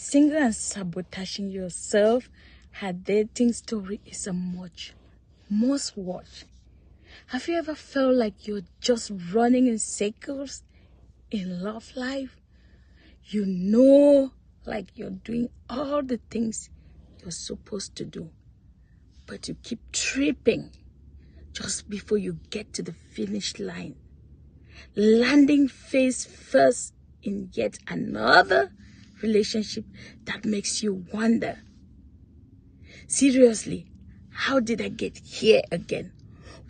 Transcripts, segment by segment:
Single and sabotaging yourself, her dating story is a must watch. Have you ever felt like you're just running in circles in love life? You know, like you're doing all the things you're supposed to do, but you keep tripping just before you get to the finish line, landing face first in yet another relationship that makes you wonder, seriously, how did I get here again?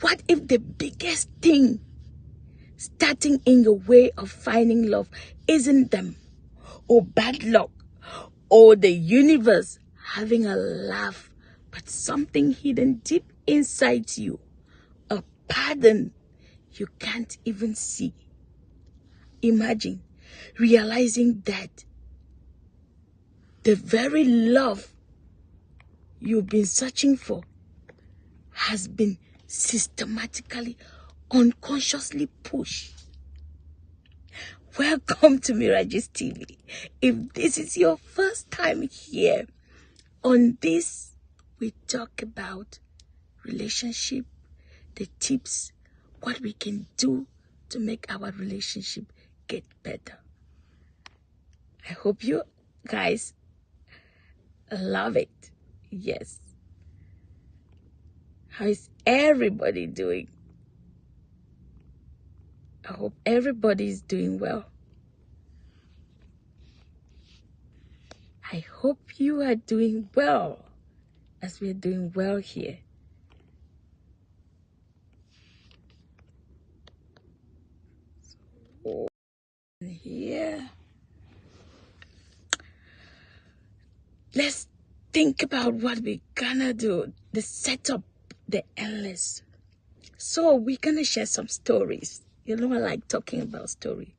What if the biggest thing starting in your way of finding love isn't them, or bad luck, or the universe having a laugh, but something hidden deep inside you, a pattern you can't even see? Imagine realizing that the very love you've been searching for has been systematically, unconsciously pushed. Welcome to Mirage's TV. If this is your first time here, on this we talk about relationship, the tips, what we can do to make our relationship get better. I hope you guys love it. Yes. How is everybody doing? I hope everybody is doing well. I hope you are doing well, as we're doing well here. So, here, let's think about what we're gonna do, the setup, the endless. So we're gonna share some stories. You know, I like talking about story.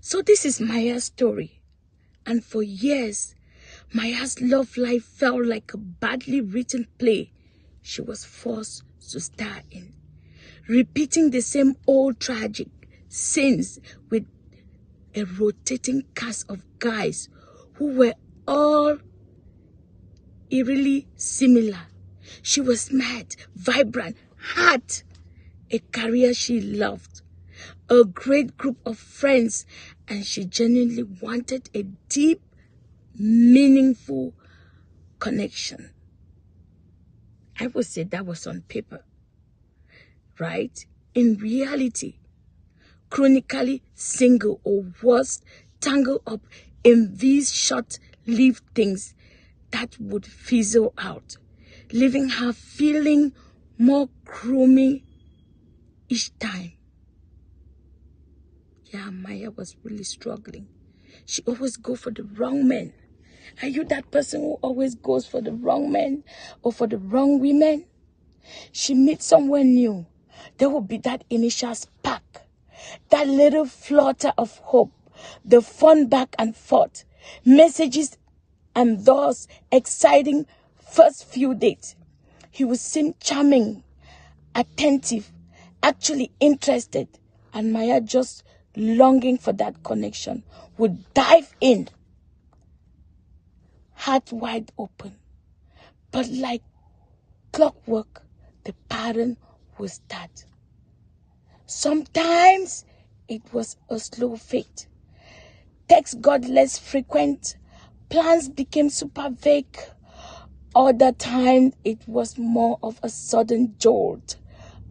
So this is Maya's story. And for years, Maya's love life felt like a badly written play she was forced to star in, repeating the same old tragic scenes with a rotating cast of guys who were all eerily similar. She was smart, vibrant, had a career she loved, a great group of friends, and she genuinely wanted a deep, meaningful connection. I would say that was on paper, right? In reality, chronically single, or worse, tangled up in these short-lived things that would fizzle out, leaving her feeling more gloomy each time. Yeah, Maya was really struggling. She always go for the wrong men. Are you that person who always goes for the wrong men or for the wrong women? She meets someone new. There will be that initial spark, that little flutter of hope, the fun back and forth, messages, and those exciting first few dates. He would seem charming, attentive, actually interested, and Maya, just longing for that connection, would dive in, heart wide open. But like clockwork, the pattern would start. Sometimes it was a slow fade. Texts got less frequent. Plans became super vague. Other times it was more of a sudden jolt,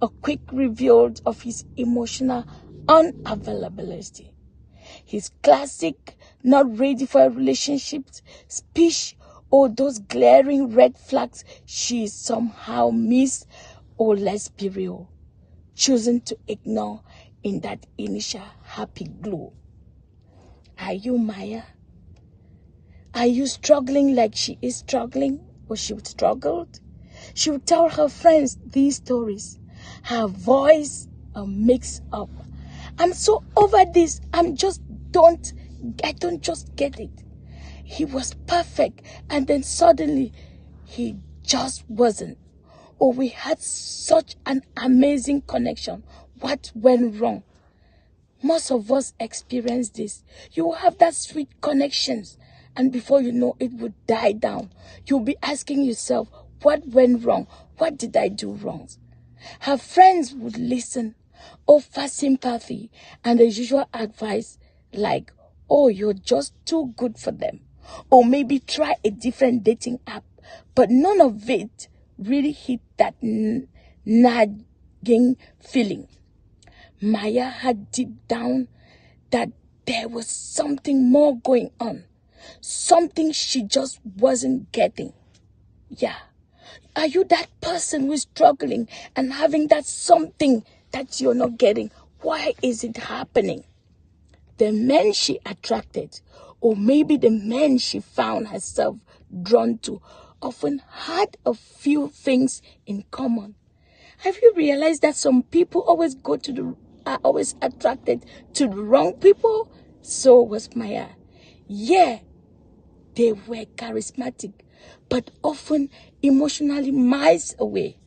a quick reveal of his emotional unavailability. His classic not ready for a relationship speech, or those glaring red flags she somehow missed, or let's be real, choosing to ignore in that initial happy glow. Are you Maya? Are you struggling like she is struggling, or she struggled? She would tell her friends these stories. Her voice a mix up. I'm so over this. I don't just get it. He was perfect, and then suddenly he just wasn't. Or we had such an amazing connection. What went wrong? Most of us experience this. You have that sweet connections, and before you know, it would die down. You'll be asking yourself, what went wrong? What did I do wrong? Her friends would listen, offer sympathy, and the usual advice like, oh, you're just too good for them. Or maybe try a different dating app. But none of it really hit that nagging feeling. Maya had deep down that there was something more going on. Something she just wasn't getting. Yeah. Are you that person who is struggling and having that something that you're not getting? Why is it happening? The men she attracted, or maybe the men she found herself drawn to, often had a few things in common. Have you realized that some people are always attracted to the wrong people? So was Maya. Yeah, they were charismatic, but often emotionally miles away.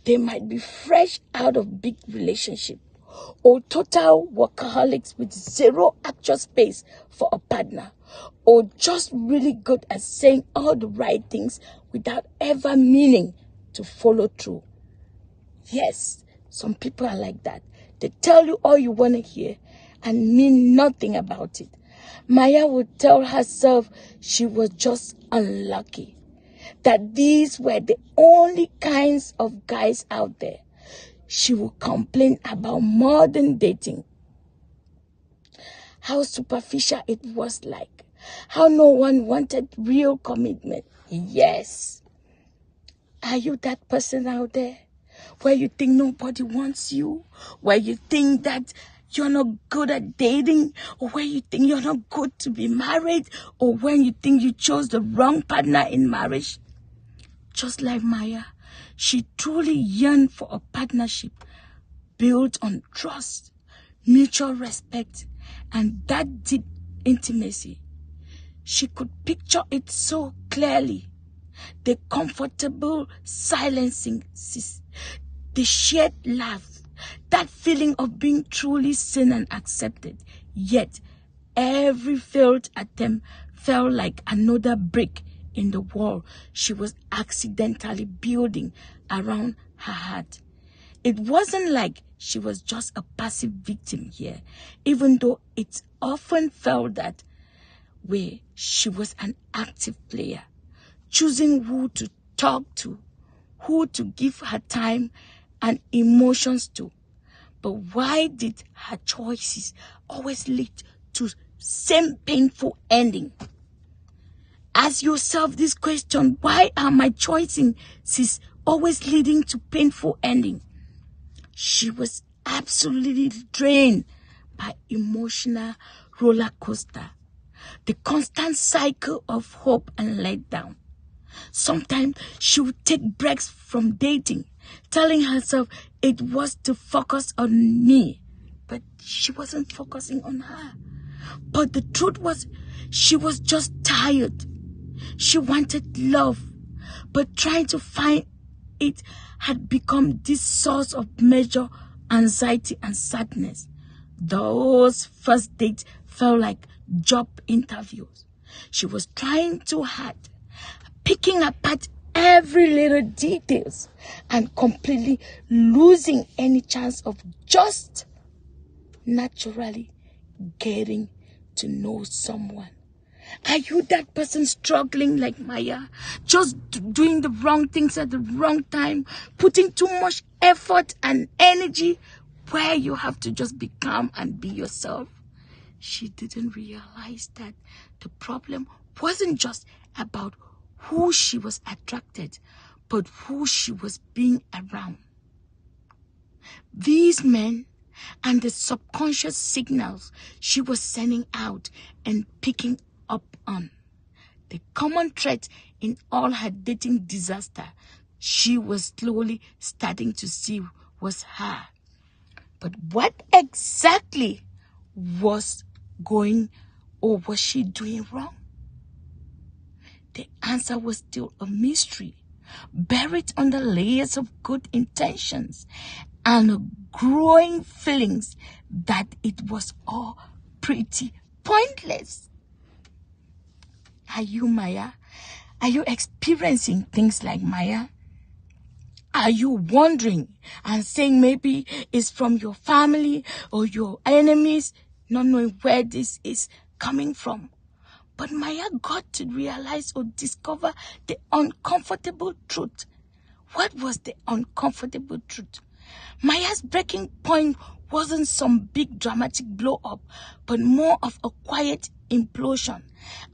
They might be fresh out of big relationship, or total workaholics with zero actual space for a partner, or just really good at saying all the right things without ever meaning to follow through. Yes, some people are like that. They tell you all you want to hear and mean nothing about it. Maya would tell herself she was just unlucky, that these were the only kinds of guys out there. She would complain about modern dating, how superficial it was like, how no one wanted real commitment. Yes. Are you that person out there where you think nobody wants you, where you think that you're not good at dating, or where you think you're not good to be married, or when you think you chose the wrong partner in marriage? Just like Maya, she truly yearned for a partnership built on trust, mutual respect, and that deep intimacy. She could picture it so clearly. The comfortable silencing, the shared laugh, that feeling of being truly seen and accepted. Yet, every failed attempt felt like another brick in the wall she was accidentally building around her heart. It wasn't like she was just a passive victim here, even though it often felt that way. She was an active player, choosing who to talk to, who to give her time and emotions to. But why did her choices always lead to same painful ending? Ask yourself this question: why are my choices always leading to painful ending? She was absolutely drained by emotional roller coaster, the constant cycle of hope and letdown. Sometimes she would take breaks from dating, telling herself it was to focus on me, but she wasn't focusing on her. But the truth was, she was just tired. She wanted love, but trying to find it had become this source of major anxiety and sadness. Those first dates felt like job interviews. She was trying too hard, picking apart every little details and completely losing any chance of just naturally getting to know someone. Are you that person struggling like Maya, just doing the wrong things at the wrong time, putting too much effort and energy where you have to just be calm and be yourself? She didn't realize that the problem wasn't just about who she was attracted, but who she was being around. These men and the subconscious signals she was sending out and picking up on. The common thread in all her dating disaster she was slowly starting to see was her. But what exactly was she doing wrong? The answer was still a mystery, buried under layers of good intentions and growing feelings that it was all pretty pointless. Are you Maya? Are you experiencing things like Maya? Are you wondering and saying maybe it's from your family or your enemies, not knowing where this is coming from? But Maya got to realize or discover the uncomfortable truth. What was the uncomfortable truth? Maya's breaking point wasn't some big dramatic blow up, but more of a quiet implosion.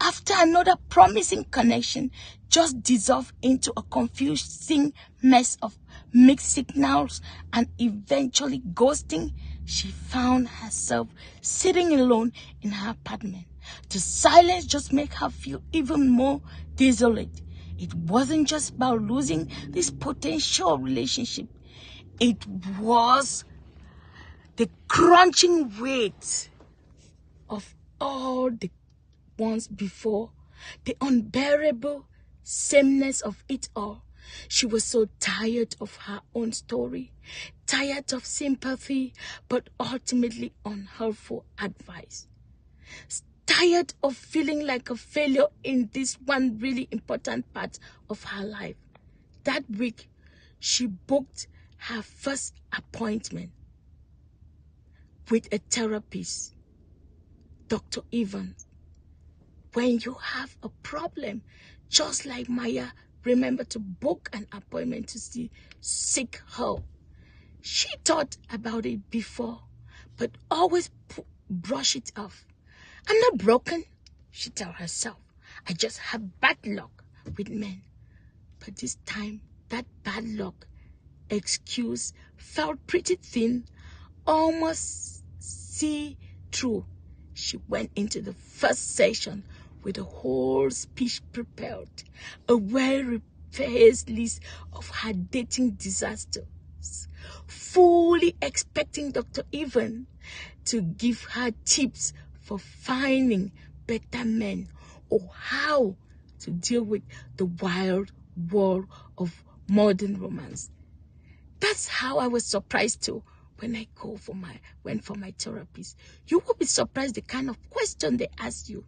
After another promising connection just dissolved into a confusing mess of mixed signals and eventually ghosting, she found herself sitting alone in her apartment. The silence just made her feel even more desolate. It wasn't just about losing this potential relationship. It was the crunching weight of all the ones before, the unbearable sameness of it all. She was so tired of her own story, tired of sympathy, but ultimately unhelpful advice. Tired of feeling like a failure in this one really important part of her life. That week, she booked her first appointment with a therapist, Dr. Evans. When you have a problem, just like Maya, remember to book an appointment to seek help. She thought about it before, but always brush it off. I'm not broken, she told herself. I just have bad luck with men. But this time, that bad luck excuse felt pretty thin, almost see-through. She went into the first session with a whole speech prepared, a well-rehearsed list of her dating disasters, fully expecting Dr. Evan to give her tips for finding better men or how to deal with the wild world of modern romance. That's how I was surprised too when I went for my therapist. You will be surprised the kind of question they ask you.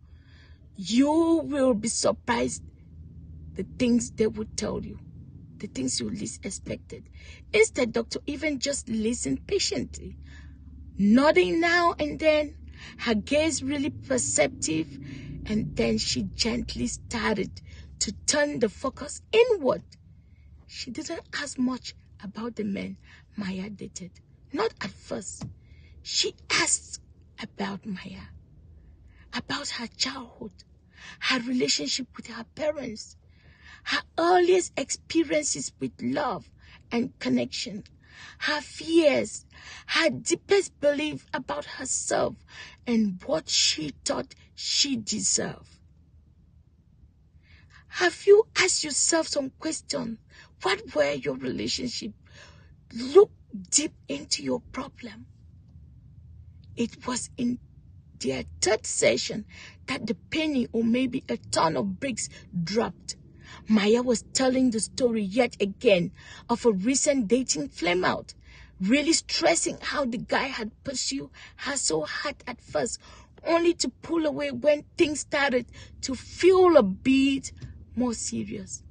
You will be surprised the things they would tell you, the things you least expected. Instead, Dr. Even just listened patiently, nodding now and then, her gaze really perceptive, and then she gently started to turn the focus inward. She didn't ask much about the men Maya dated. Not at first. She asked about Maya, about her childhood, her relationship with her parents, her earliest experiences with love and connection, her fears, her deepest belief about herself and what she thought she deserved. Have you asked yourself some questions? What were your relationships? Look deep into your problem. It was in their third session that the penny or maybe a ton of bricks dropped. Maya was telling the story yet again of a recent dating flameout, really stressing how the guy had pursued her so hard at first, only to pull away when things started to feel a bit more serious.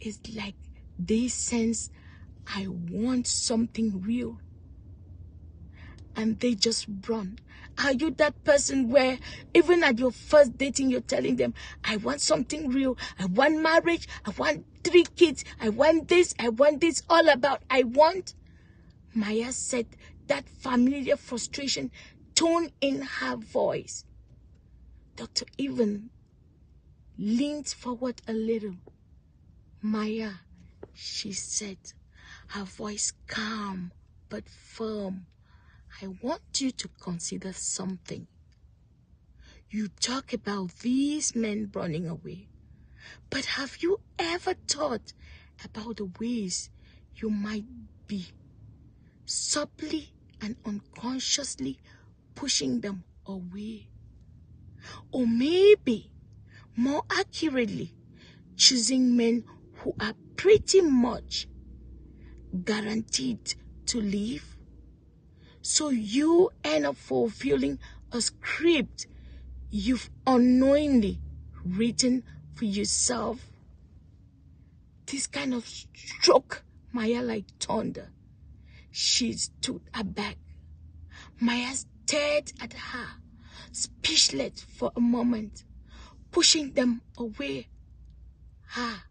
It's like they sense, I want something real, and they just run. Are you that person where even at your first dating, you're telling them, I want something real, I want marriage, I want 3 kids, I want this, all about I want? Maya said that familiar frustration tone in her voice. Dr. Evan leaned forward a little. Maya, she said, her voice calm but firm. I want you to consider something. You talk about these men running away, but have you ever thought about the ways you might be subtly and unconsciously pushing them away? Or maybe, more accurately, choosing men who are pretty much guaranteed to leave? So you end up fulfilling a script you've unknowingly written for yourself. This kind of struck Maya like thunder. She stood aback. Maya stared at her, speechless for a moment, pushing them away. Her,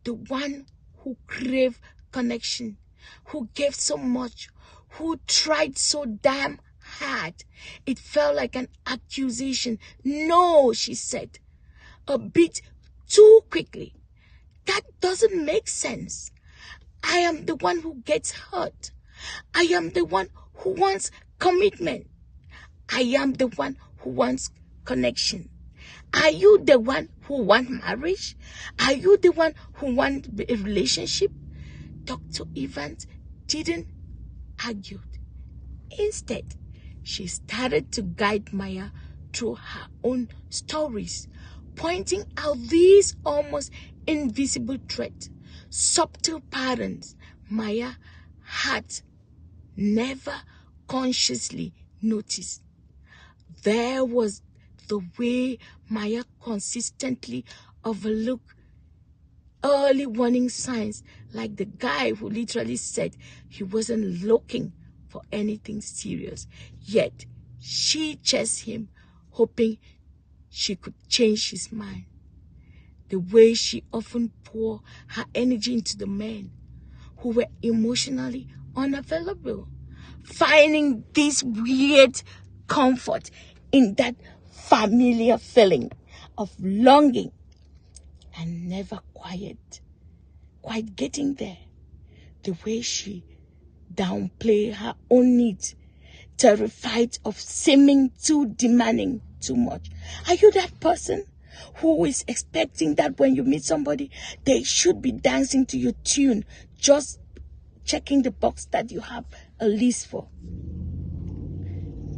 the one who craved connection, who gave so much, who tried so damn hard. It felt like an accusation. No, she said, a bit too quickly. That doesn't make sense. I am the one who gets hurt. I am the one who wants commitment. I am the one who wants connection. Are you the one who wants marriage? Are you the one who wants a relationship? Dr. Evans didn't argue. Instead, she started to guide Maya through her own stories, pointing out these almost invisible threads, subtle patterns Maya had never consciously noticed. There was the way Maya consistently overlooked early warning signs, like the guy who literally said he wasn't looking for anything serious, yet she chased him, hoping she could change his mind. The way she often poured her energy into the men who were emotionally unavailable, finding this weird comfort in that familiar feeling of longing and never quite getting there. The way she downplayed her own needs, terrified of seeming too demanding too much. Are you that person who is expecting that when you meet somebody, they should be dancing to your tune, just checking the box that you have a list for?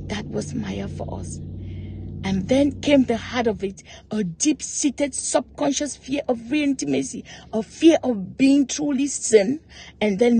That was Maya for us. And then came the heart of it, a deep-seated subconscious fear of re-intimacy, a fear of being truly seen, and then